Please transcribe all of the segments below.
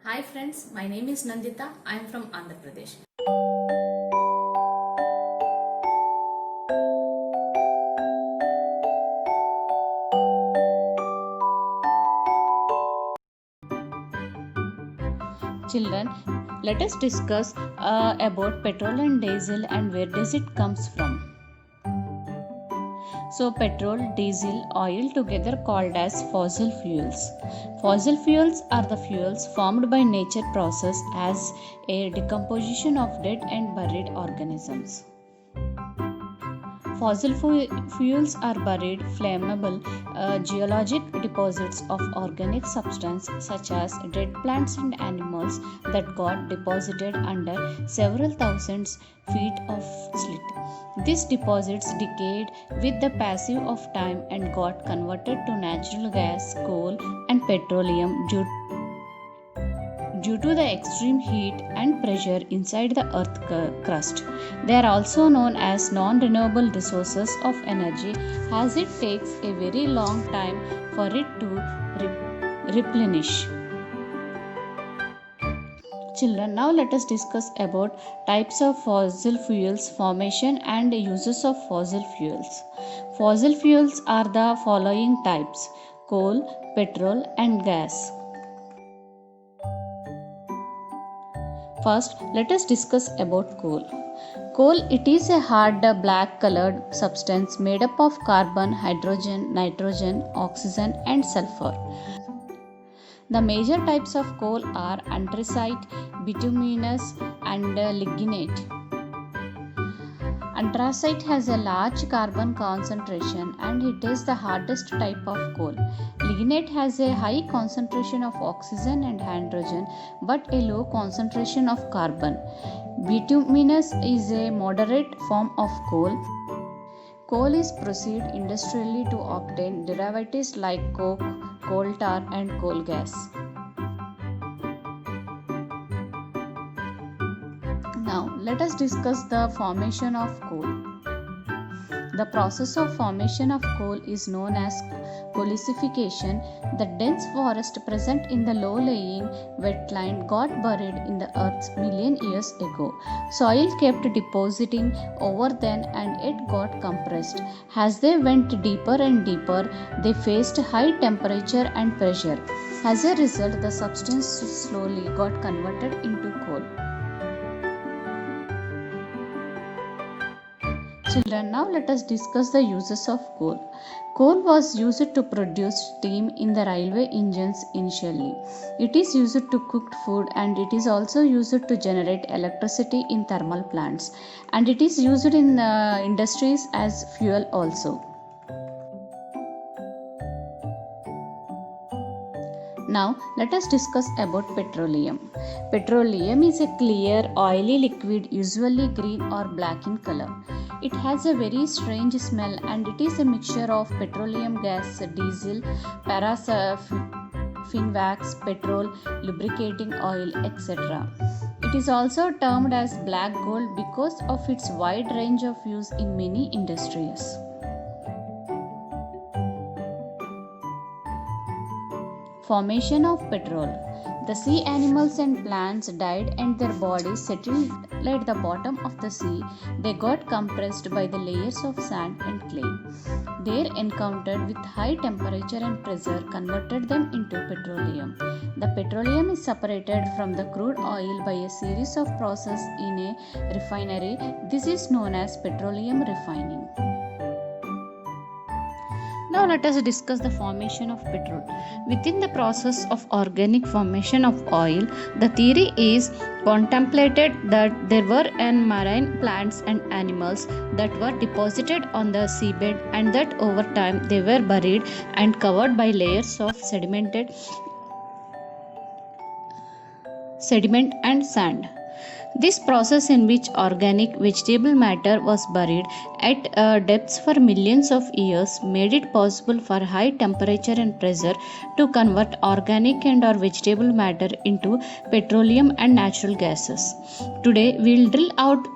Hi friends, my name is Nandita. I am from Andhra Pradesh. Children, let us discuss about petrol and diesel and where does it comes from. So petrol, diesel, oil together called as fossil fuels. Fossil fuels are the fuels formed by nature process as a decomposition of dead and buried organisms. Fossil fuels are buried, flammable, geologic deposits of organic substance such as dead plants and animals that got deposited under several thousands feet of slit. These deposits decayed with the passage of time and got converted to natural gas, coal, and petroleum due to the extreme heat and pressure inside the earth crust. They are also known as non-renewable resources of energy as it takes a very long time for it to replenish. Children, now let us discuss about types of fossil fuels formation and uses of fossil fuels. Fossil fuels are the following types: coal, petrol, and gas. First, let us discuss about coal. Coal, it is a hard black colored substance made up of carbon, hydrogen, nitrogen, oxygen and sulfur. The major types of coal are anthracite, bituminous and lignite. Anthracite has a large carbon concentration and it is the hardest type of coal. Lignite has a high concentration of oxygen and hydrogen but a low concentration of carbon. Bituminous is a moderate form of coal. Coal is processed industrially to obtain derivatives like coke, coal tar and coal gas. Now, let us discuss the formation of coal. The process of formation of coal is known as coalicification. The dense forest present in the low-lying wetland got buried in the earth million years ago. Soil kept depositing over them and it got compressed. As they went deeper and deeper, they faced high temperature and pressure. As a result, the substance slowly got converted into coal. Children, now let us discuss the uses of coal. Coal was used to produce steam in the railway engines initially. It is used to cook food and it is also used to generate electricity in thermal plants. And it is used in industries as fuel also. Now let us discuss about petroleum. Petroleum is a clear, oily liquid, usually green or black in color. It has a very strange smell and it is a mixture of petroleum gas, diesel, paraffin wax, petrol, lubricating oil, etc. It is also termed as black gold because of its wide range of use in many industries. Formation of petrol. The sea animals and plants died and their bodies settled at the bottom of the sea. They got compressed by the layers of sand and clay. Their encounter with high temperature and pressure converted them into petroleum. The petroleum is separated from the crude oil by a series of processes in a refinery. This is known as petroleum refining. Now let us discuss the formation of petrol. Within the process of organic formation of oil, the theory is contemplated that there were marine plants and animals that were deposited on the seabed and that over time they were buried and covered by layers of sediment and sand. This process in which organic vegetable matter was buried at depths for millions of years made it possible for high temperature and pressure to convert organic and or vegetable matter into petroleum and natural gases. Today we will drill out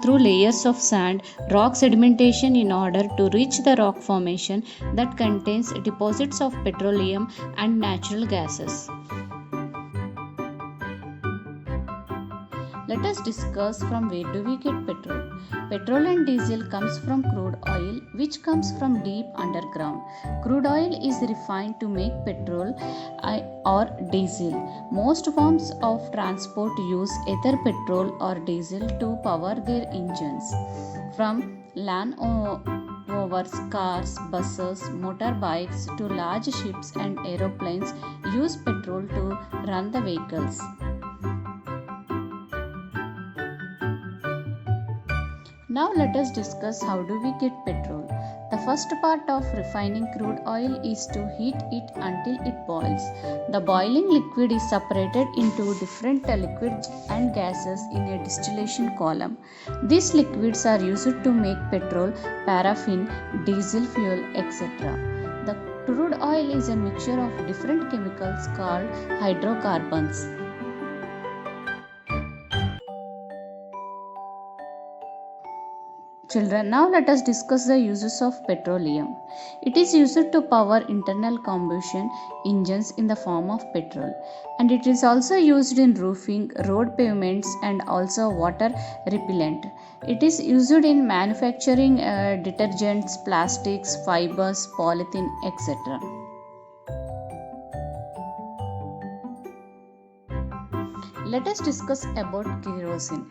through layers of sand, rock sedimentation in order to reach the rock formation that contains deposits of petroleum and natural gases. let us discuss from where do we get petrol. Petrol and diesel comes from crude oil which comes from deep underground. Crude oil is refined to make petrol or diesel. Most forms of transport use either petrol or diesel to power their engines. From Land Rovers, cars, buses, motorbikes to large ships and aeroplanes use petrol to run the vehicles. Now let us discuss how do we get petrol. The first part of refining crude oil is to heat it until it boils. The boiling liquid is separated into different liquids and gases in a distillation column. These liquids are used to make petrol, paraffin, diesel fuel, etc. The crude oil is a mixture of different chemicals called hydrocarbons. Children, now let us discuss the uses of petroleum. It is used to power internal combustion engines in the form of petrol, and it is also used in roofing, road pavements, and also water repellent. It is used in manufacturing detergents, plastics, fibers, polythene, etc. Let us discuss about kerosene.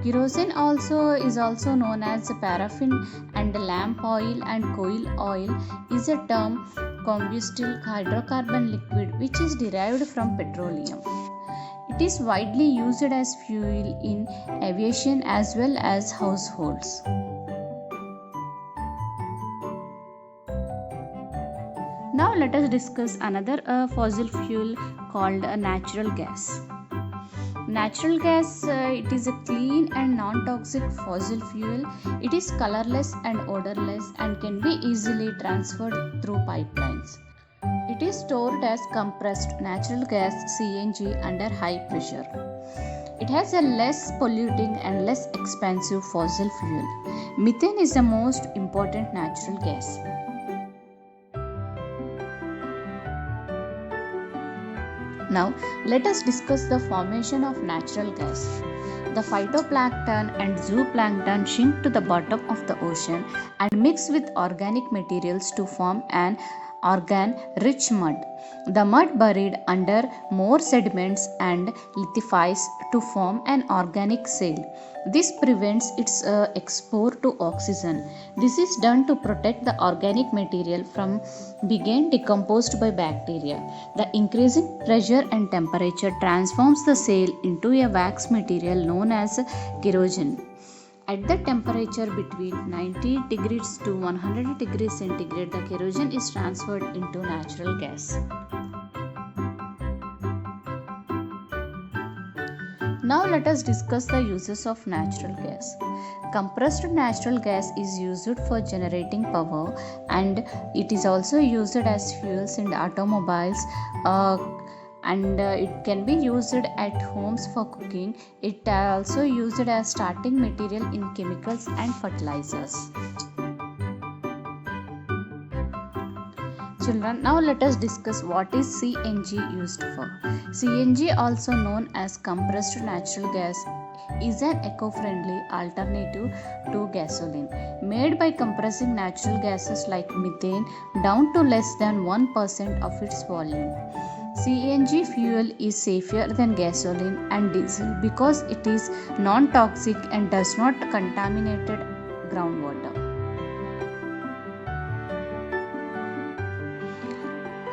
Kerosene is also known as paraffin, and lamp oil and coal oil is a term combustible hydrocarbon liquid which is derived from petroleum. It is widely used as fuel in aviation as well as households. Now let us discuss another fossil fuel called natural gas. Natural gas, it is a clean and non-toxic fossil fuel. It is colorless and odorless and can be easily transferred through pipelines. It is stored as compressed natural gas CNG under high pressure. It has a less polluting and less expensive fossil fuel. Methane is the most important natural gas. Now, let us discuss the formation of natural gas. The phytoplankton and zooplankton sink to the bottom of the ocean and mix with organic materials to form an organ-rich mud. The mud buried under more sediments and lithifies to form an organic shale. This prevents its export to oxygen. This is done to protect the organic material from being decomposed by bacteria. The increasing pressure and temperature transforms the shale into a wax material known as kerosene. At the temperature between 90 degrees to 100 degrees centigrade, the kerosene is transferred into natural gas. Now let us discuss the uses of natural gas. Compressed natural gas is used for generating power, and it is also used as fuels in automobiles, and it can be used at homes for cooking. It also used as starting material in chemicals and fertilizers. Children, now let us discuss what is CNG used for. CNG, also known as compressed natural gas, is an eco-friendly alternative to gasoline, made by compressing natural gases like methane down to less than 1% of its volume. CNG fuel is safer than gasoline and diesel because it is non-toxic and does not contaminate groundwater.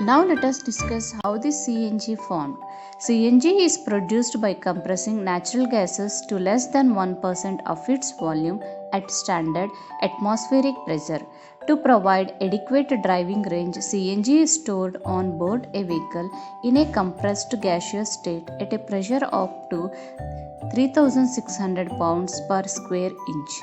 Now let us discuss how this CNG formed. CNG is produced by compressing natural gases to less than 1% of its volume at standard atmospheric pressure. To provide adequate driving range, CNG is stored on board a vehicle in a compressed gaseous state at a pressure up to 3,600 pounds per square inch.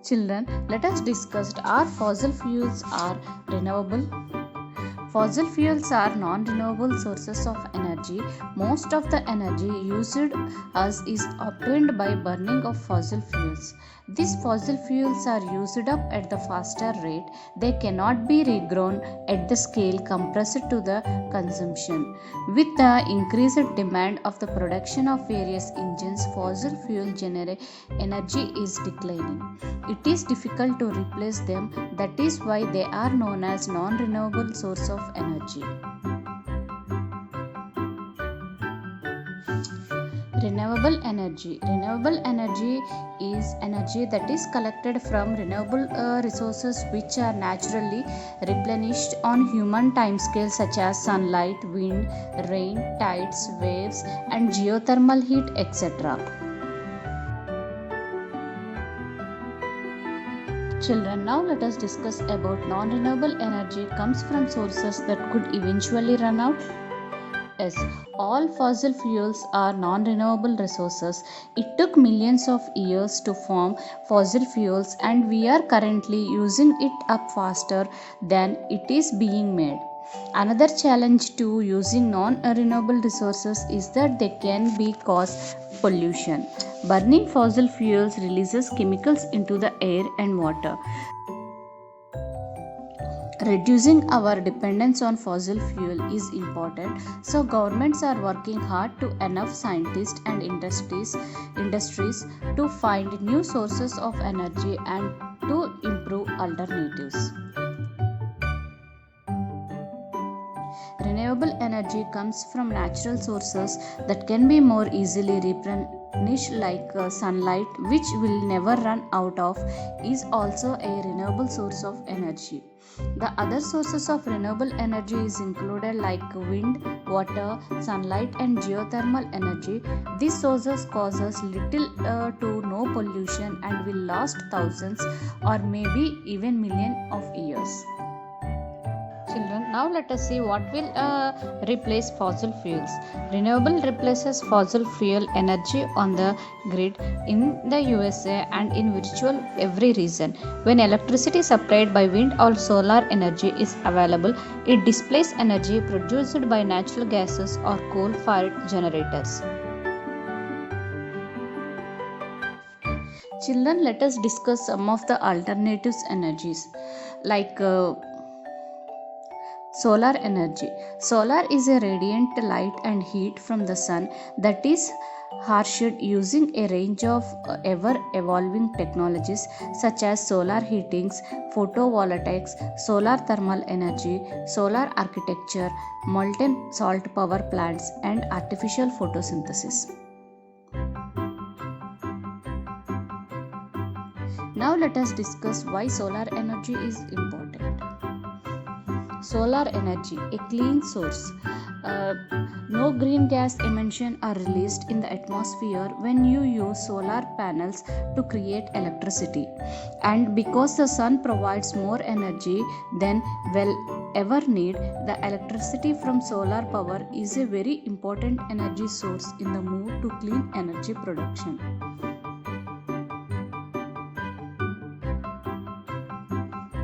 Children, let us discuss, are fossil fuels are renewable? Fossil fuels are non-renewable sources of energy energy. Most of the energy used is obtained by burning of fossil fuels. These fossil fuels are used up at the faster rate. They cannot be regrown at the scale compressed to the consumption. With the increased demand of the production of various engines, fossil fuel energy is declining. It is difficult to replace them. That is why they are known as non-renewable source of energy. Renewable energy. Renewable energy is energy that is collected from renewable resources which are naturally replenished on human timescales such as sunlight, wind, rain, tides, waves, and geothermal heat, etc. Children, now let us discuss about non-renewable energy comes from sources that could eventually run out. Yes, all fossil fuels are non-renewable resources. It took millions of years to form fossil fuels and we are currently using it up faster than it is being made. Another challenge to using non-renewable resources is that they can be cause pollution. Burning fossil fuels releases chemicals into the air and water. Reducing our dependence on fossil fuel is important, so governments are working hard to enough scientists and industries to find new sources of energy and to improve alternatives. Renewable energy comes from natural sources that can be more easily replenished, like sunlight, which will never run out of, is also a renewable source of energy. The other sources of renewable energy is included like wind, water, sunlight, and geothermal energy. These sources causes little to no pollution and will last thousands or maybe even millions of years. Children, now let us see what will replace fossil fuels. Renewable replaces fossil fuel energy on the grid in the USA and in virtual every region. When electricity supplied by wind or solar energy is available, it displaces energy produced by natural gases or coal-fired generators. Children, let us discuss some of the alternatives energies like solar energy. Solar is a radiant light and heat from the sun that is harnessed using a range of ever evolving technologies such as solar heatings, photovoltaics, solar thermal energy, solar architecture, molten salt power plants, and artificial photosynthesis. Now let us discuss why solar energy is important. Solar energy, a clean source. No green gas emissions are released in the atmosphere when you use solar panels to create electricity. And because the sun provides more energy than we'll ever need, the electricity from solar power is a very important energy source in the move to clean energy production.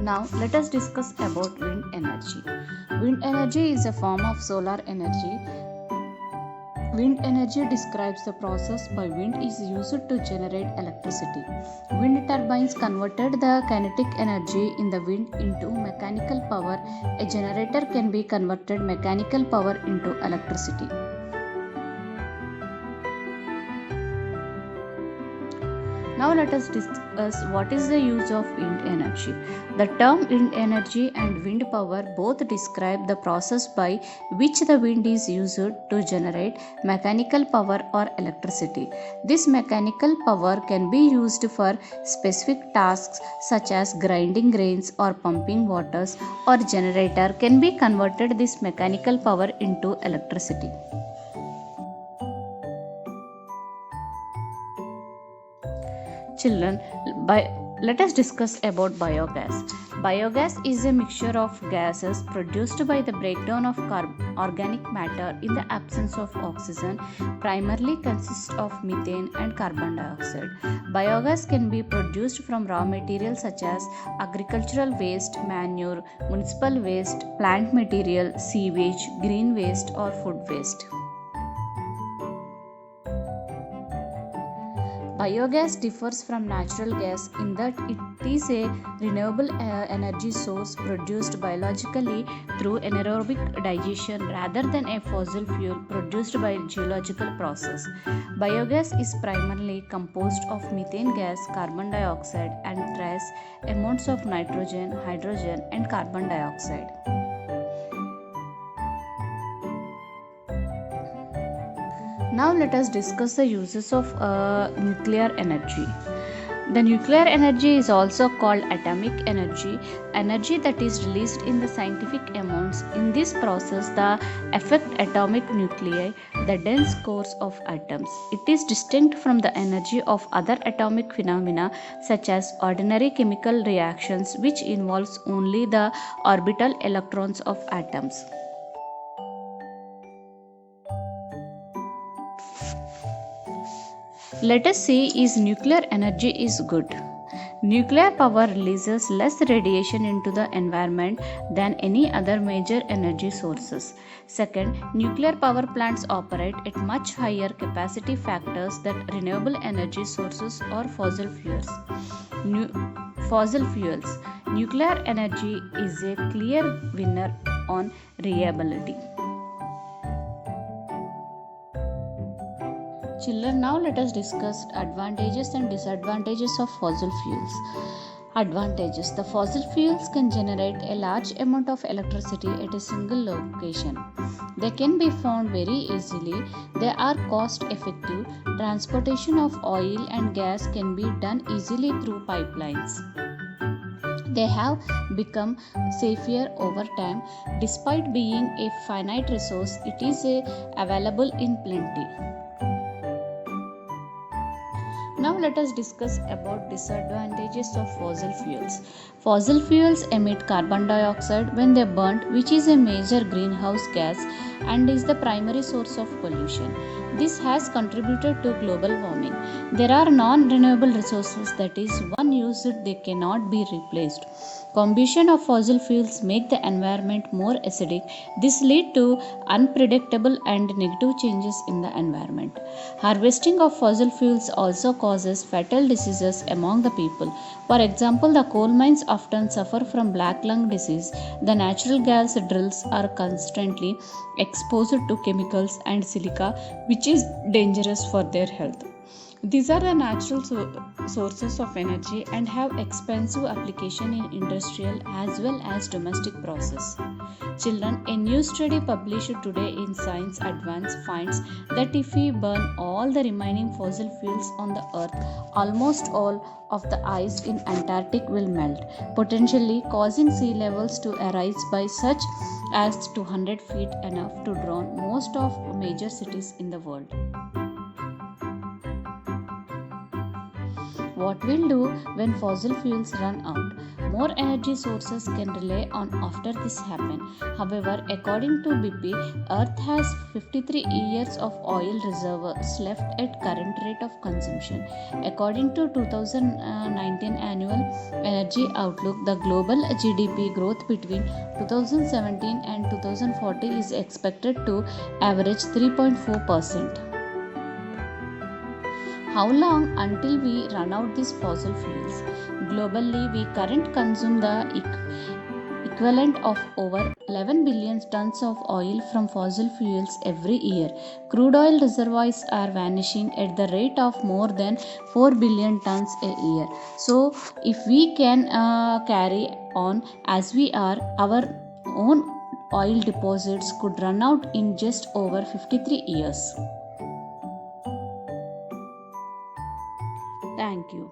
Now let us discuss about wind energy. Wind energy is a form of solar energy. Wind energy describes the process by wind is used to generate electricity. Wind turbines converted the kinetic energy in the wind into mechanical power. A generator can be converted mechanical power into electricity. Now let us discuss what is the use of wind energy. The term wind energy and wind power both describe the process by which the wind is used to generate mechanical power or electricity. This mechanical power can be used for specific tasks such as grinding grains or pumping waters, or generator can be converted this mechanical power into electricity. Children, let us discuss about biogas. Biogas is a mixture of gases produced by the breakdown of organic matter in the absence of oxygen, primarily consists of methane and carbon dioxide. Biogas can be produced from raw materials such as agricultural waste, manure, municipal waste, plant material, sewage, green waste, or food waste. Biogas differs from natural gas in that it is a renewable energy source produced biologically through anaerobic digestion rather than a fossil fuel produced by geological process. Biogas is primarily composed of methane gas, carbon dioxide, and trace amounts of nitrogen, hydrogen, and carbon dioxide. Now let us discuss the uses of nuclear energy. The nuclear energy is also called atomic energy, energy that is released in the scientific amounts. In this process, the affect atomic nuclei, the dense cores of atoms. It is distinct from the energy of other atomic phenomena such as ordinary chemical reactions, which involves only the orbital electrons of atoms. Let us see is nuclear energy is good. Nuclear power releases less radiation into the environment than any other major energy sources. Second, nuclear power plants operate at much higher capacity factors than renewable energy sources or fossil fuels. Nuclear energy is a clear winner on reliability. Children, now let us discuss advantages and disadvantages of fossil fuels. Advantages: the fossil fuels can generate a large amount of electricity at a single location. They can be found very easily. They are cost effective. Transportation of oil and gas can be done easily through pipelines. They have become safer over time. Despite being a finite resource, it is available in plenty. Now let us discuss about disadvantages of fossil fuels. Fossil fuels emit carbon dioxide when they are burnt, which is a major greenhouse gas and is the primary source of pollution. This has contributed to global warming. There are non-renewable resources, that is, one used they cannot be replaced. Combustion of fossil fuels make the environment more acidic. This leads to unpredictable and negative changes in the environment. Harvesting of fossil fuels also causes fatal diseases among the people. For example, the coal mines often suffer from black lung disease. The natural gas drills are constantly exposed to chemicals and silica, which is dangerous for their health. These are the natural sources of energy and have expensive application in industrial as well as domestic process. Children, a new study published today in Science Advance finds that if we burn all the remaining fossil fuels on the earth, almost all of the ice in Antarctic will melt, potentially causing sea levels to rise by such as 200 feet, enough to drown most of major cities in the world. What we'll do when fossil fuels run out? More energy sources can rely on after this happen. However, according to BP, Earth has 53 years of oil reserves left at current rate of consumption. According to 2019 Annual Energy Outlook, the global GDP growth between 2017 and 2040 is expected to average 3.4%. How long until we run out these fossil fuels? Globally, we currently consume the equivalent of over 11 billion tons of oil from fossil fuels every year. Crude oil reservoirs are vanishing at the rate of more than 4 billion tons a year. So, if we can carry on as we are, our own oil deposits could run out in just over 53 years. Thank you.